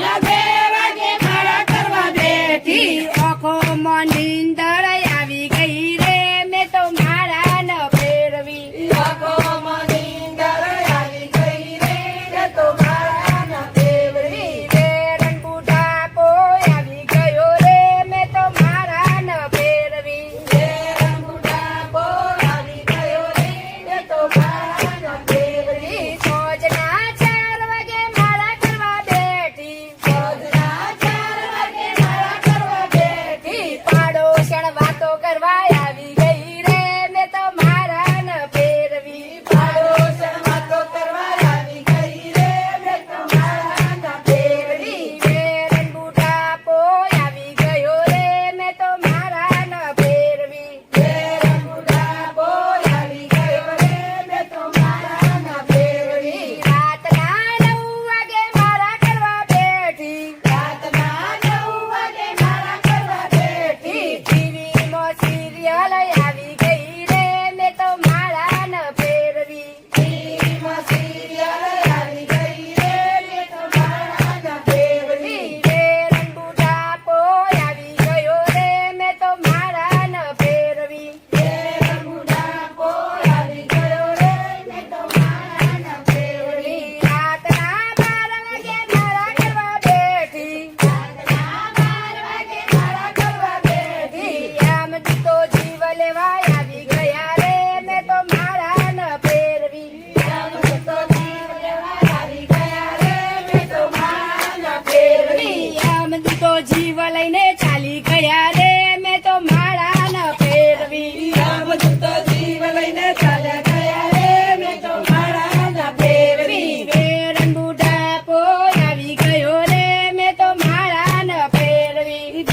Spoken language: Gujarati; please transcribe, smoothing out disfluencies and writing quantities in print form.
ના 2 વાગે માળા કરવા બેઠી આંખો નીંદર આવી ગઈ રે મેં તો માળા ન ફેરવી આંખોમાં નીંદર આવી ગઈ રે મેં તો માળા ન ફેરવી વેરણ બુઢાપો આવી ગયો રે મેં તો માળા ન ફેરવી વેરણ બુઢાપો આવી ગયો રે મેં તો માળા ન ફેરવી સોજના 4 વાગે માળા કરવા બેઠી રોજના 4 વાગે માળા કરવા બેઠી પાડોશણ વાતો કરવા આવી ગઈ રે મેં તો માળા ન ફેરવી પાડોશણ વાતો કરવા આવી ગઈ રે મેં તો માળા ન ફેરવી વેરણ બુઢાપો આવી ગયો રે મેં તો માળા ન ફેરવી વેરણ બુઢાપો આવી ગયો રે મેં તો માળા ન ફેરવી રાતના 9 વાગે માળા કરવા બેઠી રાતના 9 વાગે માળા કરવા બેઠી ટીવીમાં સિરિયલ આવી ગઈ રે મેં તો માળા ન ફેરવી ટીવીમાં સિરિયલ આવી ગઈ રે મેં તો માળા ન ફેરવી વેરણ બુઢાપો આવી ગયો રે મેં તો માળા ન ફેરવી વેરણ બુઢાપો આવી ગયો રે મેં તો માળા ન ફેરવી રાતના 12 વાગે માળા કરવા બેઠી રાતના 12 વાગે માળા કરવા બેઠી આમ તો જીવ લેવા આવી ગયા રે મેં તો માળા ન ફેરવી આમ તો જીવ લેવા આવી ગયા રે મેં તો માળા ન ફેરવી આમ તો જીવ લઈને ચાલી ગયા રે મેં તો માળા ન ફેરવી આમ તો જીવ લઈને ચાલ્યા ગયા રે મેં તો માળા ન ફેરવી વેરણ બુઢાપો આવી ગયો રે મેં તો માળા ન ફેરવી